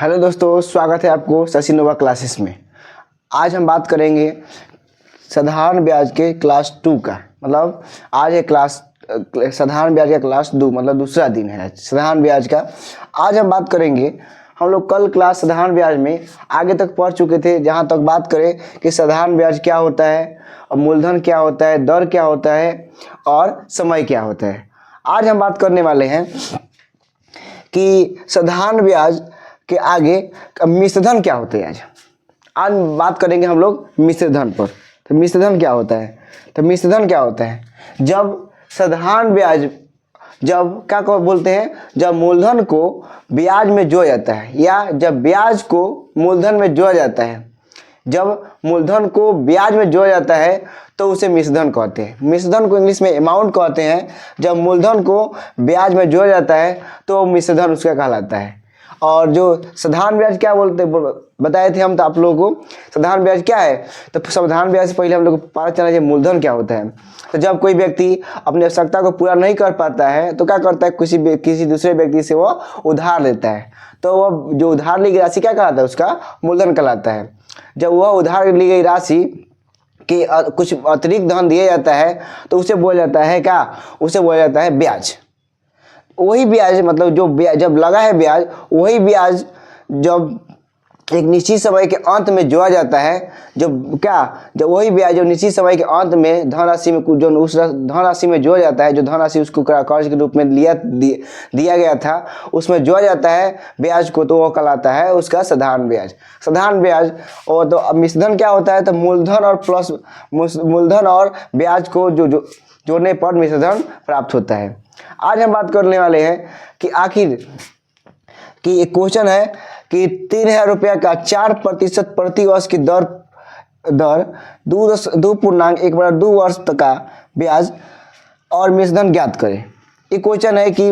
Hello दोस्तों, स्वागत है आपको शशि नोवा क्लासेस में। आज हम बात करेंगे साधारण ब्याज के क्लास 2 का। मतलब आज है साधारण ब्याज का क्लास 2, मतलब दूसरा दिन है साधारण ब्याज का। आज हम बात करेंगे, हम लोग कल क्लास साधारण ब्याज में आगे तक पढ़ चुके थे, जहां तक बात करें कि साधारण ब्याज क्या होता है और मूलधन क्या होता है, दर क्या होता है और समय क्या होता है। आज हम बात करने वाले हैं कि साधारण ब्याज के आगे मिश्रधन क्या होते हैं। आज बात करेंगे हम लोग मिश्रधन पर। तो मिश्रधन क्या होता है? तो मिश्रधन क्या होता है? जब साधारण ब्याज, जब क्या बोलते हैं, जब मूलधन को ब्याज में जोड़ा जाता है, या जब ब्याज को मूलधन में जोड़ा जाता है, जब मूलधन को ब्याज में जोड़ा जाता है तो उसे मिश्रधन कहते हैं। मिश्रधन को इंग्लिश में अमाउंट कहते हैं। जब मूलधन को ब्याज में जोड़ा जाता है तो मिश्रधन उसका कहलाता है। और जो साधारण ब्याज क्या बोलते बताए थे हम तो आप लोगों को, साधारण ब्याज क्या है। तो साधारण ब्याज से पहले हम लोग को पता चला कि मूलधन क्या होता है। तो जब कोई व्यक्ति अपनी आवश्यकता को पूरा नहीं कर पाता है तो क्या करता है, किसी दूसरे व्यक्ति से वो उधार लेता है। तो वह जो उधार ली गई राशि क्या कहलाता है, उसका मूलधन कहलाता है। जब वह उधार ली गई राशि कि कुछ अतिरिक्त धन दिया जाता है तो उसे बोला जाता है क्या, उसे बोला जाता है ब्याज। वही ब्याज, मतलब जो ब्याज जब लगा है ब्याज, वही ब्याज जब एक निश्चित समय के अंत में जोड़ा जाता है, जब वही ब्याज जो निश्चित समय के अंत में धनराशि में जो उस धनराशि में जोड़ा जाता है, जो धनराशि उसको कर्ज के रूप में दिया गया था, उसमें जोड़ा जाता है ब्याज को, तो वो कहलाता है उसका साधारण ब्याज। साधारण ब्याज। और तो अब मिश्रधन क्या होता है, तो मूलधन और ब्याज को जो जोड़ने पर मिश्रधन प्राप्त होता है। आज हम बात करने वाले हैं कि आखिर कि एक क्वेश्चन है कि 3,000 रुपया का 4% प्रति वर्ष की दर 2.1/2 वर्ष तक का ब्याज और मिश्रधन ज्ञात करें। ये क्वेश्चन है कि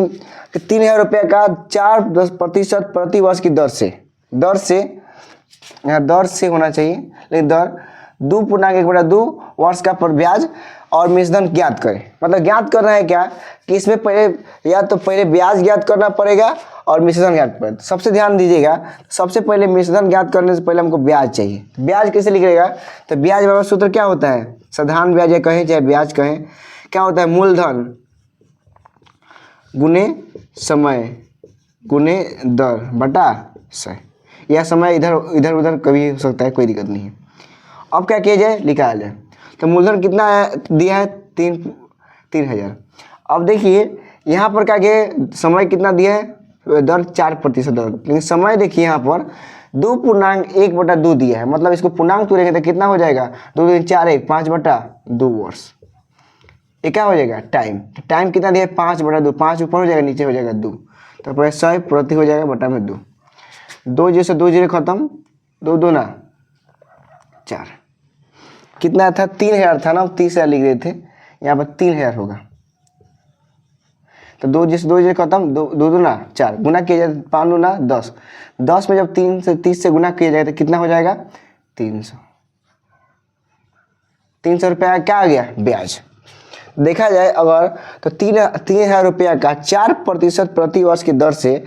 3,000 रुपया का 4% प्रति वर्ष की दर से यहाँ दर से होना चाहिए, लेकिन दर 2.1/2 वर्ष का पर ब्याज और मिश्रधन ज्ञात करें। मतलब ज्ञात करना है क्या कि इसमें पहले या तो पहले ब्याज ज्ञात करना पड़ेगा और मिश्रधन ज्ञात करें। तो सबसे ध्यान दीजिएगा, सबसे पहले मिश्रधन ज्ञात करने से पहले हमको ब्याज चाहिए। ब्याज कैसे लिखिएगा, तो ब्याज वाला सूत्र क्या होता है, साधारण ब्याज या कहें चाहे ब्याज कहें, क्या होता है, मूलधन गुने समय गुने दर बटा 100, या समय इधर उधर कभी हो सकता है, कोई दिक्कत नहीं है। अब क्या किया जाए, लिखा जाए। तो मूलधन कितना दिया है, 3,000। अब देखिए यहाँ पर क्या किया, समय कितना दिया है, दर 4% दर, लेकिन समय देखिए यहाँ पर 2.1/2 दिया है। मतलब इसको पूर्णांक तोड़ेंगे तो कितना हो जाएगा, 2 दूनी 4 1 5/2 वर्ष। ये क्या हो जाएगा, टाइम कितना दिया है, 5/2। 5 ऊपर हो जाएगा, नीचे हो जाएगा 2, तो पहले 100 प्रति हो जाएगा बटा में 2। 2 0 से 2 0 खत्म, 2 2 ना 4। कितना था, 3,000 था ना, 30,000 लिख रहे थे, यहाँ पर 3,000 होगा। तो 2 जिस 2 खत्म, 2 2 ना 4, गुना किया जाए 5 ना 10। 10 में जब 30 से गुना किया जाए तो कितना हो जाएगा, 300। 300 रुपया क्या आ गया, ब्याज। देखा जाए अगर तो 3,000 रुपया का 4% प्रति वर्ष की दर से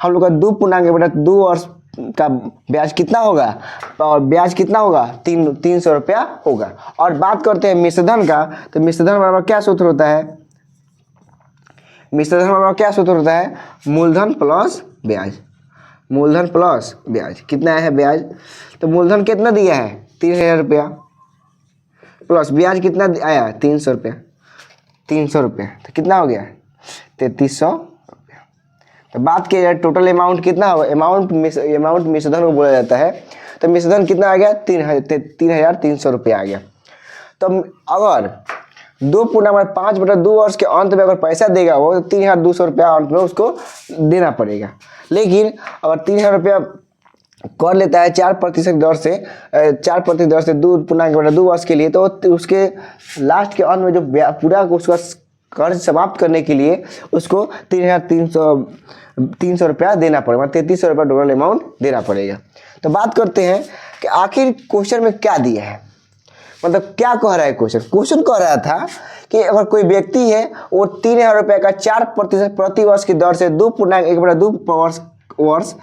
हम लोग का 2.2 वर्ष का ब्याज कितना होगा, और ब्याज कितना होगा, 300 रुपया होगा। और बात करते हैं मिश्रधन का, तो मिश्रधन बराबर क्या सूत्र होता है, मिश्रधन बराबर क्या सूत्र होता है, मूलधन प्लस ब्याज। मूलधन प्लस ब्याज कितना है ब्याज, तो मूलधन कितना दिया है, 3,000 रुपया, प्लस ब्याज कितना आया, 300 रुपया। 300 रुपया तो कितना हो गया, 3,300 रुपया। तो बात किया जाए टोटल अमाउंट कितना होगा, अमाउंट मिश्रधन को बोला जाता है। तो मिश्रधन कितना आ गया, 3,300 रुपया आ गया। तो अगर 2.5/2 वर्ष के अंत में अगर पैसा देगा वो, तो 3,200 रुपया अंत में उसको देना पड़ेगा। लेकिन अगर 3,000 रुपया कर लेता है 4% दर से 2.2 वर्ष के लिए, तो उसके लास्ट के अंत में जो पूरा उसका कर्ज समाप्त करने के लिए उसको 3,300 रुपया देना पड़ेगा, 3,300 रुपया टोटल अमाउंट देना पड़ेगा। तो बात करते हैं कि आखिर क्वेश्चन में क्या दिया है, मतलब क्या कह रहा है क्वेश्चन कह रहा था कि अगर कोई व्यक्ति है वो 3,000 रुपये का 4% प्रति वर्ष की दर से 2.1/2 वर्ष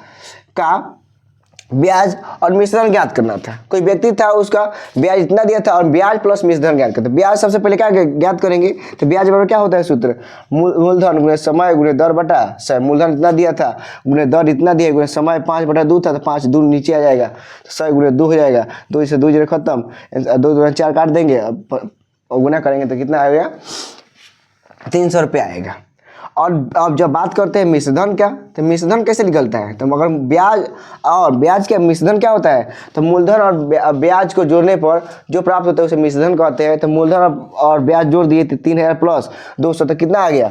का ब्याज और मिश्रधन ज्ञात करना था। कोई व्यक्ति था, उसका ब्याज इतना दिया था और ब्याज प्लस मिश्रधन ज्ञात करते। ब्याज सबसे पहले क्या ज्ञात करेंगे, तो ब्याज बराबर क्या होता है सूत्र, मूलधन गुणे समय गुणे दर बटा सौ। मूलधन इतना दिया था गुणे दर इतना दिया गुणे समय 5/2 था, तो 5 दूर नीचे आ जाएगा, तो 100 गुणे 2 हो जाएगा। 2 से 2 जीरो खत्म, 2 दूर 4 काट देंगे और गुना करेंगे तो कितना आएगा, 300 रुपये आएगा। और अब जब बात करते हैं मिश्रधन क्या, तो मिश्रधन कैसे निकलता है, तो मगर ब्याज और ब्याज क्या, मिश्रधन क्या होता है, तो मूलधन और ब्याज को जोड़ने पर जो प्राप्त होता है उसे मिश्रधन कहते हैं। तो मूलधन और ब्याज जोड़ दिए 3000 प्लस 200, तो कितना आ गया,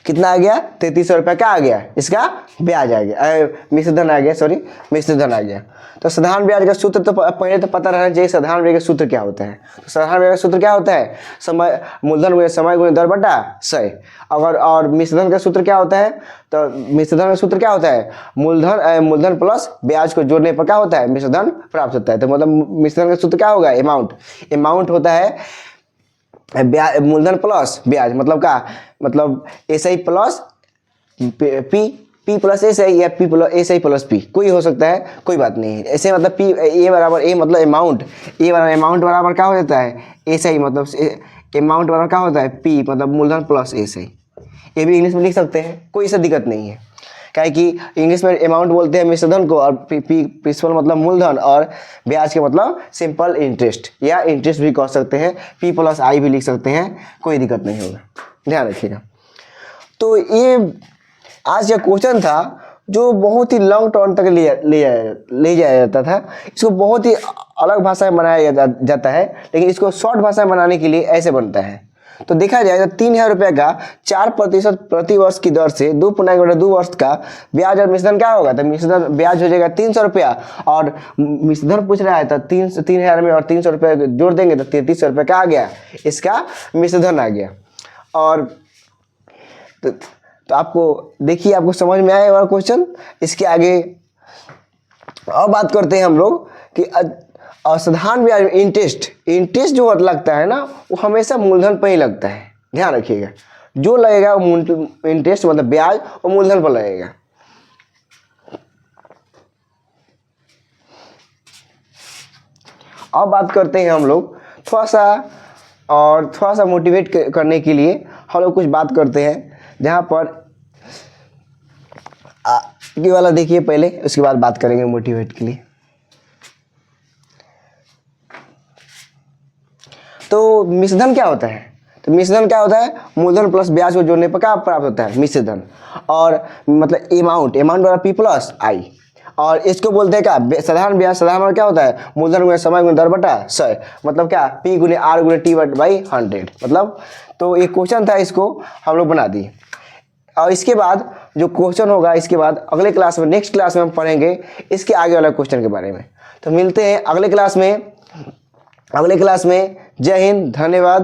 कितना आ गया, 3300 रुपये का आ गया, इसका ब्याज आ गया, मिश्रधन आ गया, सॉरी मिश्रधन आ गया। तो साधारण ब्याज का सूत्र तो पहले तो पता रहना चाहिए, साधारण ब्याज का सूत्र क्या होता है। तो साधारण ब्याज का सूत्र क्या होता है, समय मूलधन गुणे समय गुणे दर बटा 100। अगर और मिश्रधन का सूत्र क्या होता है, तो मिश्रधन का सूत्र क्या होता है, मूलधन प्लस ब्याज को जोड़ने पर क्या होता है, मिश्रधन प्राप्त होता है। तो मतलब मिश्रधन का सूत्र क्या होगा, अमाउंट होता है मूलधन प्लस ब्याज, मतलब क्या, मतलब SI plus P plus SI या P plus SI plus P, कोई हो सकता है, कोई बात नहीं है। ऐसे मतलब P A बराबर A मतलब अमाउंट, अमाउंट बराबर क्या हो जाता है, SI मतलब अमाउंट बराबर क्या होता है, P मतलब मूलधन प्लस SI। ये भी इंग्लिश में लिख सकते हैं, कोई सा दिक्कत नहीं है, क्या कि इंग्लिश में अमाउंट बोलते हैं मिश्रधन को, और प्रिंसिपल मतलब मूलधन, और ब्याज के मतलब सिंपल इंटरेस्ट या इंटरेस्ट भी कह सकते हैं, P प्लस I भी लिख सकते हैं, कोई दिक्कत नहीं होगा, ध्यान रखिएगा। तो ये आज का क्वेश्चन था जो बहुत ही लॉन्ग टर्म तक ले जाया जाता था। इसको बहुत ही अलग भाषा में बनाया जाता है, लेकिन इसको शॉर्ट भाषा में बनाने के लिए ऐसे बनता है। तो देखा जाए तो 3000 रुपये का 4% प्रति वर्ष की दर से 2.2 वर्ष का ब्याज और मिश्रधन क्या होगा, तो मिश्रधन ब्याज हो जाएगा 300 रुपया, और मिश्रधन पूछ रहा है तो 3000 में और 300 रुपये जोड़ देंगे तो 3300 रुपये का आ गया, इसका मिश्रधन आ गया। और तो आपको देखिए, आपको समझ में आया वाला क्वेश्चन। इसके आगे और बात करते हैं हम लोग कि साधारण ब्याज इंटरेस्ट जो लगता है ना, वो हमेशा मूलधन पर ही लगता है, ध्यान रखिएगा। जो लगेगा वो इंटरेस्ट मतलब ब्याज और मूलधन पर लगेगा। अब बात करते हैं हम लोग थोड़ा सा मोटिवेट करने के लिए हम लोग कुछ बात करते हैं, जहाँ पर ये वाला देखिए पहले, उसके बाद बात करेंगे मोटिवेट के लिए। तो मिश्रधन क्या होता है, तो मिश्रधन क्या होता है, मूलधन प्लस ब्याज को जोड़ने पर क्या प्राप्त होता है, मिश्रधन। और मतलब अमाउंट बराबर P प्लस I, और इसको बोलते हैं क्या, साधारण ब्याज। साधारण क्या होता है, मूलधन गुणे समय गुणे दर बटा 100, मतलब क्या, P गुणे R गुणे T/100, मतलब। तो ये क्वेश्चन था, इसको हम लोग बना दिए। और इसके बाद जो क्वेश्चन होगा, इसके बाद अगले क्लास में, नेक्स्ट क्लास में हम पढ़ेंगे इसके आगे वाला क्वेश्चन के बारे में। तो मिलते हैं अगले क्लास में। जय हिंद, धन्यवाद।